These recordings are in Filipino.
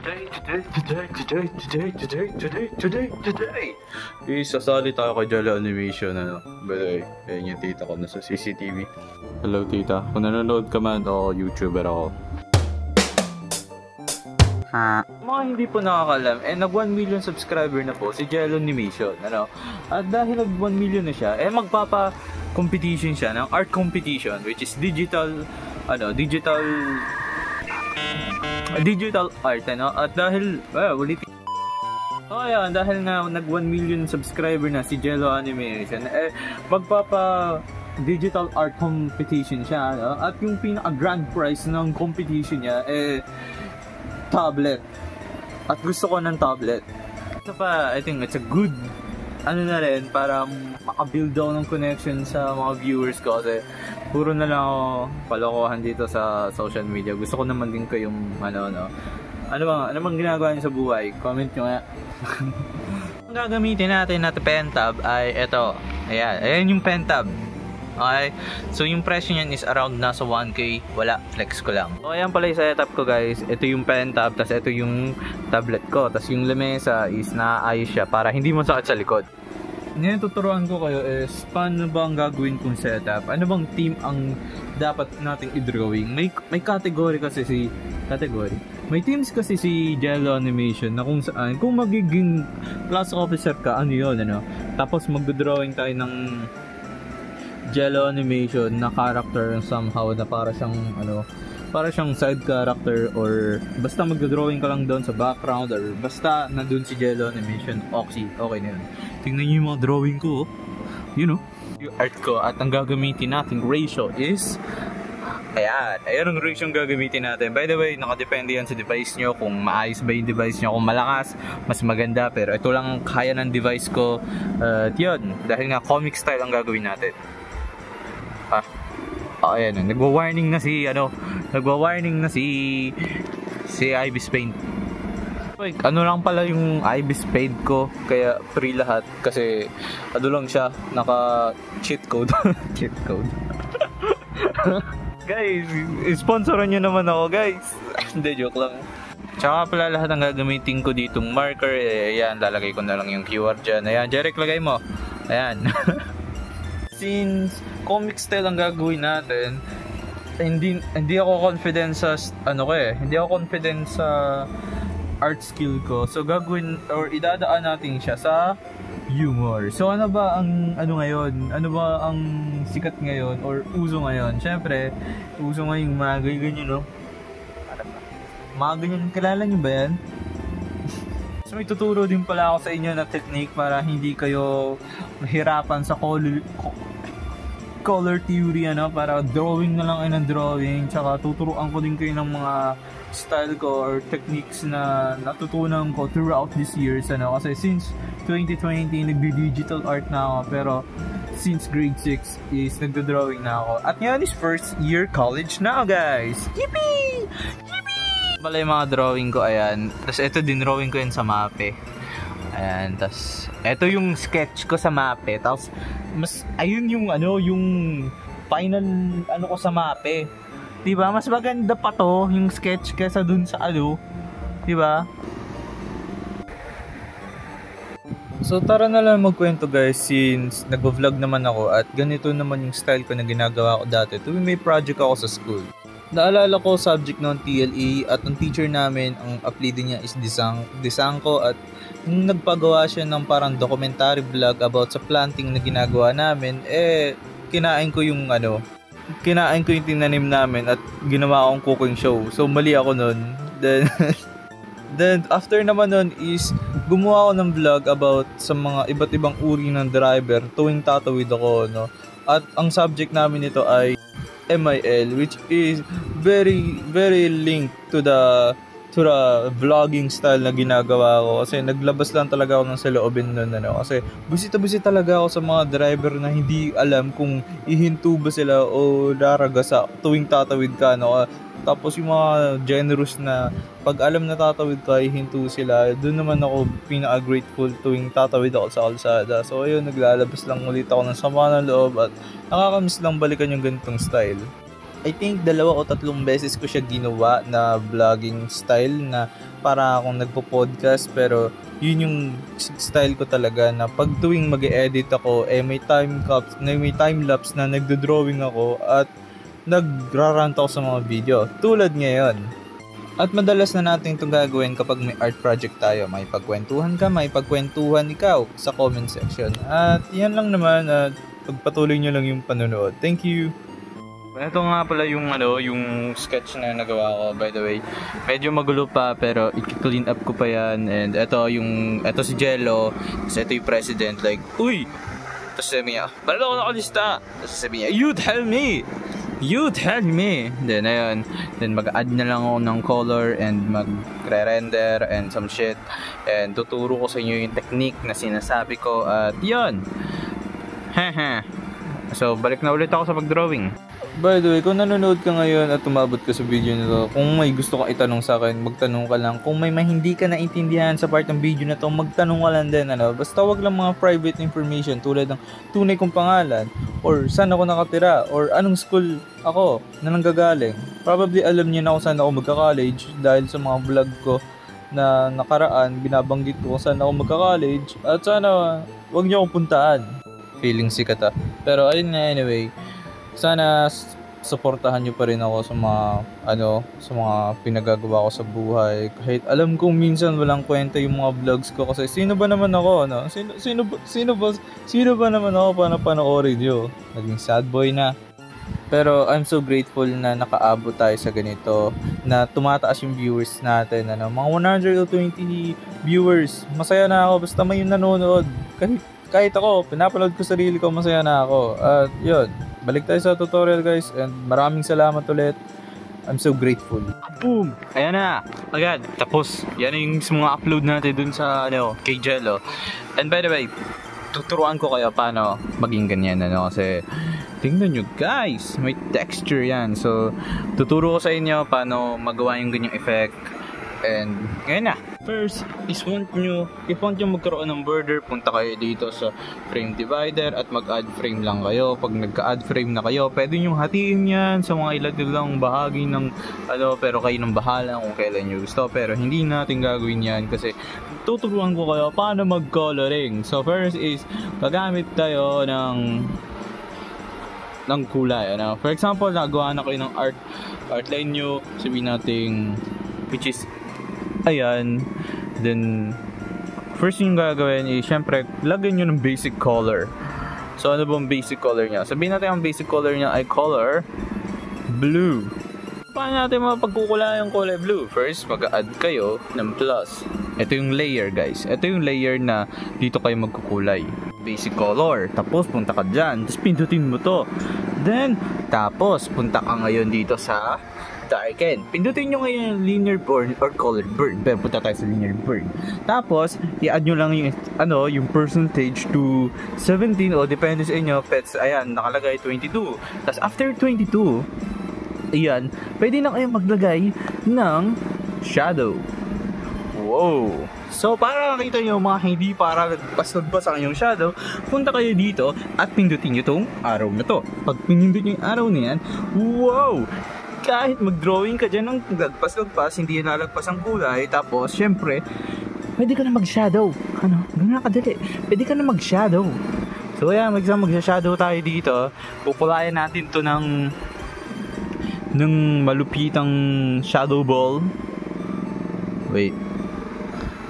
Today. Sasali tayo kay Jello Animation, ano. By the way, ayun yung tita ko nasa CCTV. Hello tita, kung nanonood ka man, ako YouTuber ako. Mga hindi po nakakalam, nag 1 million subscriber na po si Jello Animation, ano. At dahil nag 1 million na siya, magpapa-competition siya ng art competition, which is digital art, ano. At dahil, ayan, dahil nga nag 1 million subscriber na si Jello Animation, magpapa digital art competition siya, ano? At yung pinaka grand prize ng competition niya tablet. At gusto ko ng tablet. Ito pa, I think it's a good na rin para makabuild ako ng connection sa mga viewers ko, kasi puro na lang ako palokohan dito sa social media. Gusto ko naman din kayong ano bang ginagawa niyo sa buhay? Comment nyo nga. Ang gagamitin natin na pen tab ay ito. Ayan yung pen tab. Okay, so yung presyo niyan is around nasa 1k. Wala, flex ko lang. So ayan pala yung setup ko guys. Ito yung pen tab, tas ito yung tablet ko, tas yung lamesa is naayos siya para hindi masakit sa likod. Ngayon tuturuan ko kayo is paano ba ang gagawin kong setup, ano bang team ang dapat nating i-drawing. May category kasi may teams kasi si Jello Animation na kung saan, kung magiging class officer ka, ano yun, ano, tapos mag-drawing tayo ng Jello Animation na character somehow na para siyang side character, or basta mag-drawing ka lang doon sa background, or basta nandun si Jello Animation, okay na yun. Tingnan niyo yung mga drawing ko, you know, yung art ko. At ang gagamitin nating ratio is ayan ang ratio yung gagamitin natin. By the way, nakadepende yan sa device nyo, kung maayos ba yung device nyo. Kung malakas, mas maganda, pero ito lang ang kaya ng device ko. Yun, dahil nga comic style ang gagawin natin. Ayan, nagwa-warning na si Ibis Paint. Ano lang pala yung Ibis Paint ko, kaya free lahat, kasi ano lang siya, naka cheat code. Cheat code. Guys, sponsoran nyo naman ako guys. Hindi, joke lang. Tsaka pala lahat ng gagamitin ko ditong marker, ayan, lalagay ko na lang yung QR dyan. Ayan, Jeric, lagay mo. Ayan. Since comic style ang gagawin natin, hindi ako confident sa hindi ako confident sa art skill ko. So gagawin or idadaan natin siya sa humor. So ano ba ang ngayon? Ano ba ang sikat ngayon or uso ngayon? Syempre, uso ngayon mga ganyan, no? Mga ganyan, kilala niyo ba yan? So may tuturo din pala ako sa inyo na technique para hindi kayo mahirapan sa color theory, ano, para drawing na lang ay ng drawing. Tsaka tuturuan ko din kayo ng mga style ko or techniques na natutunan ko throughout these years, ano, kasi since 2020 nagdi-digital art na ako, pero since grade 6 is nagdo-drawing na ako. At ngayon is first year college na, guys. Yippee! Yippee! Pala yung mga drawing ko, ayan. Tapos ito din drawing ko yun sa mape. Ayan, tapos ito yung sketch ko sa mape. Tapos ayun yung yung final ko sa mape. 'Di ba? Mas maganda pa to yung sketch kaysa dun sa 'di ba? So tara na lang magkwento guys, since nagvo-vlog naman ako at ganito naman yung style ko na ginagawa ko dati tuwing may project ako sa school. Naalala ko subject ng TLE at ang teacher namin, ang apelido niya is Disangko, at nung nagpagawa siya ng parang documentary vlog about sa planting na ginagawa namin, kinain ko yung tinanim namin at ginawa akong cooking show. So mali ako nun. Then after naman nun is gumawa ako ng vlog about sa mga iba't ibang uri ng driver tuwing tatawid ako, no. At ang subject namin nito ay MIL, which is very very linked to the vlogging style na ginagawa ko, kasi naglabas lang talaga ako ng saloobin nun, kasi busit talaga ako sa mga driver na hindi alam kung ihinto ba sila o daragasa tuwing tatawid ka, Tapos yung mga generous na pag alam na tatawid ka, ihinto sila. Doon naman ako pinaka-grateful tuwing tatawid ako sa kalsada. So ayun, naglalabas lang ulit ako ng sama ng loob at nakakamiss lang balikan yung ganitong style. I think 2 o 3 beses ko siya ginawa na vlogging style na para akong nagpo-podcast, pero yun yung style ko talaga na pag tuwing mag-edit ako, may time lapse na nagdo-drawing ako at nagrarant ako sa mga video. Tulad ngayon. At madalas na natin itong gagawin kapag may art project tayo. May pagkwentuhan ka, may pagkwentuhan ikaw sa comment section. At yan lang naman, at pagpatuloy nyo lang yung panonood. Thank you! Ito nga pala yung yung sketch na nagawa ko, by the way. Medyo magulo pa pero i-clean up ko pa yan. And ito si Jello, tapos ito yung president, like, uy! Tapos sabi niya, ba't ako nakalista? Tapos sabi niya, you tell me! Then ayun, then mag-add na lang ako ng color and mag-render and some shit. And tuturo ko sa inyo yung technique na sinasabi ko at yun! Haha. So balik na ulit ako sa pag-drawing. By the way, kung nanonood ka ngayon at tumabot ka sa video nito, kung may gusto kang itanong sa akin, magtanong ka lang. Kung may hindi ka naintindihan sa part ng video na to, magtanong ka lang din. Basta wag lang mga private information tulad ng tunay kong pangalan, or saan ako nakatira, or anong school ako na nanggagaling. Probably alam niyo na kung saan ako magka-college dahil sa mga vlog ko na nakaraan, binabanggit ko kung saan ako magka-college. At sana wag niyo akong puntaan. Feeling sikat Pero ayun na, anyway. Sana suportahan niyo pa rin ako sa mga pinagagawa ko sa buhay. Kahit alam kong minsan walang kwenta yung mga vlogs ko kasi sino ba naman ako, Sino ba naman ako para panoorin niyo? Naging sad boy na. Pero I'm so grateful na nakaabot tayo sa ganito, na tumataas yung viewers natin, mga 120 viewers. Masaya na ako basta may nanonood. Kahit ako, pinapanood ko sarili ko, masaya na ako. At yun, balik tayo sa tutorial guys, and maraming salamat ulit. I'm so grateful. Boom! Ayan na! Agad, tapos. Yan yung mga upload natin dun sa kay Jello. And by the way, tuturuan ko kayo paano maging ganyan, kasi tingnan nyo guys, may texture yan. So, tuturo ko sa inyo paano magawa yung ganyang effect. And ngayon na. First, if want nyo magkaroon ng border, punta kayo dito sa frame divider at mag-add frame lang kayo. Pag nagka-add frame na kayo, pwede nyo hatiin yan sa mga ilang bahagi ng pero kayo nang bahala kung kailan nyo gusto. Pero hindi natin gagawin yan kasi tuturuan ko kayo paano mag-coloring. So first is, gagamit tayo ng kulay. For example, nagawa na kayo ng outline nyo, sabihin natin, which is ayan. Then first yung gagawin is syempre lagyan nyo ng basic color. So ano bang basic color nya? Sabihin natin ang basic color nya ay color blue. Paano natin mapagkukulay yung kulay blue? First mag-add kayo ng plus. Ito yung layer guys. Ito yung layer na dito kayo magkukulay. Basic color. Tapos punta ka dyan. Tapos pindutin mo to. Then tapos punta ka ngayon dito sa darken. Pindutin nyo ngayon yung linear burn or colored burn. Pero punta tayo sa linear burn. Tapos, i-add nyo lang yung percentage to 17 o depende sa inyo. Pets, ayan, nakalagay 22. Tapos, after 22, ayan, pwede na kayo maglagay ng shadow. Wow! So, para makita nyo mga hindi para nagpas-nagpas ang inyong shadow, punta kayo dito at pindutin nyo tong araw na to. Pag pinindot nyo yung araw na yan, wow! Kahit mag-drawing ka dyan ng lagpas-lagpas, hindi yan nalagpas ang kulay. Tapos, syempre, pwede ka na mag-shadow. Ganun na kadali. Pwede ka na mag-shadow. So, ayan, mag-shadow tayo dito. Pupulayan natin to ng malupitang shadow ball. Wait.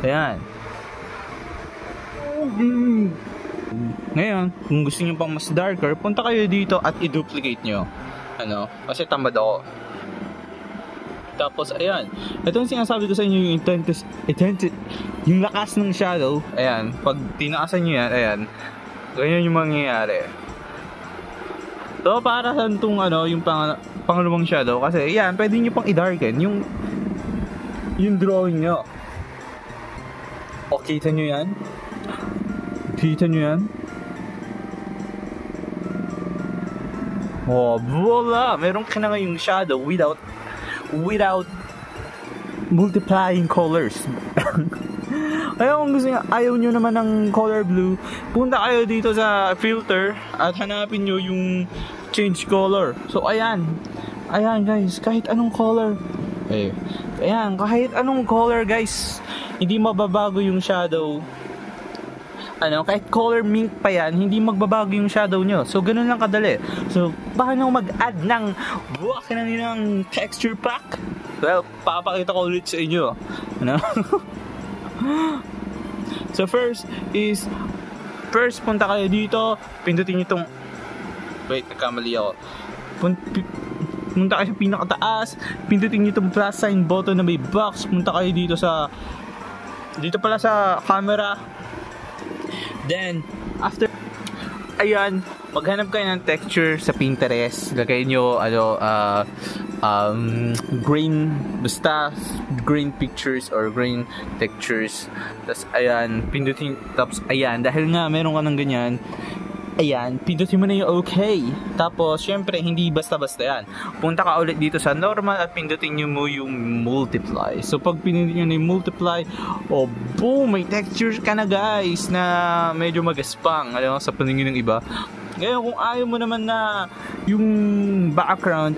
Ayan. Ngayon, kung gusto nyo pang mas darker, punta kayo dito at i-duplicate nyo. Kasi tamad ako. Tapos, ayan. Ito yung sinasabi ko sa inyo, yung yung lakas ng shadow. Ayan. Pag tinaasan nyo yan, ayan. Ganyan yung mangyayari. So, para sa itong, yung pangalawang shadow. Kasi, ayan, pwede nyo pang i-darken yung drawing nyo. O, kita nyo yan? Kita nyo yan? Oh, voila! Meron ka na ngayong shadow without multiplying colors. Kaya kung gusto nyo, ayaw nyo naman ng color blue, punta kayo dito sa filter at hanapin nyo yung change color. So ayan, Ayan guys, kahit anong color. Ayan, kahit anong color guys, hindi mababago yung shadow. Kahit color mink pa yan, hindi magbabago yung shadow nyo. So, ganun lang kadali. So, paano mag-add ng ng texture pack? Well, papakita ko ulit sa inyo. So, first, punta kayo dito, pindutin nyo itong, wait, nagkamali ako. Punta kayo sa pinakataas, pindutin nyo itong plus sign button na may box, punta kayo dito pala sa camera. Then, after, ayan, maghanap kayo ng texture sa Pinterest. Lagay nyo, green pictures or green textures. Tapos, ayan, pindutin, tapos, ayan, dahil nga meron ka ng ganyan, ayan, pindutin mo na yung okay. Tapos, syempre, hindi basta-basta yan. Punta ka ulit dito sa normal at pindutin nyo mo yung multiply. So, pag pindutin nyo na yung multiply, boom, may texture ka na guys na medyo magaspang sa paningin ng iba. Ngayon, kung ayaw mo naman na yung background,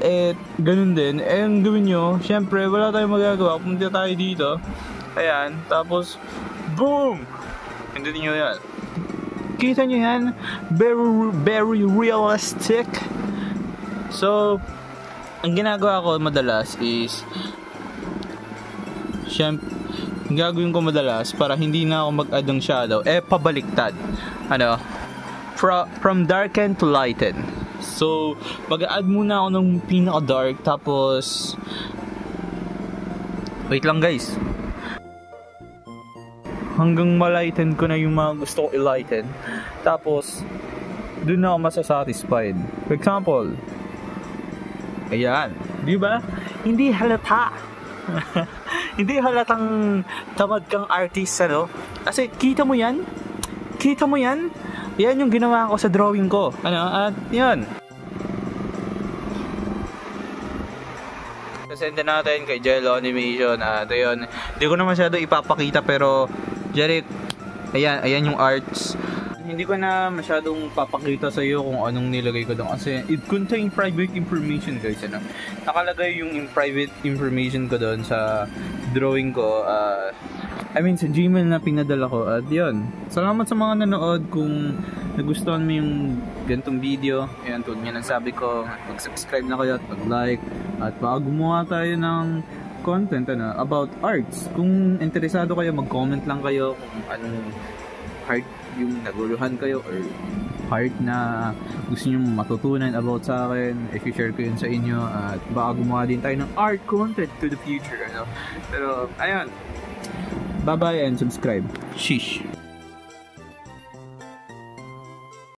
ganun din, ang gawin nyo, syempre, wala tayong magagawa. Punta tayo dito. Ayan, tapos, boom! Pindutin nyo yan. Kita nyo yan? Very realistic. So, ang ginagawa ko madalas is, ang gagawin ko madalas para hindi na ako mag-add ng shadow, pabaliktad. From darken to lighten. So, mag-add muna ako ng pinaka-dark, tapos, wait lang guys. Hanggang ma-lighten ko na yung mga gusto ko i-lighten. Tapos, dun na ako masasatisfied. For example, ayan. Di ba? Hindi halata. Hindi halatang tamad kang artist, Kasi, kita mo yan? Kita mo yan? Yan yung ginawa ko sa drawing ko. At yan. Send natin kay Jello Animation. Ayun. Hindi ko na masyado ipapakita pero Jared, ayan yung arts. Hindi ko na masyadong papakita sa iyo kung anong nilagay ko doon kasi it contain private information guys. Nakalagay yung private information ko doon sa drawing ko. Sa Gmail na pinadala ko. At yun, salamat sa mga nanood. Kung nagustuhan mo yung ganitong video, ayan, tulad nga ng sabi ko, mag-subscribe na kayo at mag-like. At baka gumawa tayo ng content about arts. Kung interesado kayo, mag-comment lang kayo kung anong art yung naguluhan kayo or art na gusto nyo matutunan about sa akin. I-share ko yun sa inyo at baka gumawa din tayo ng art content to the future. Pero ayun, bye bye and subscribe. Sheesh.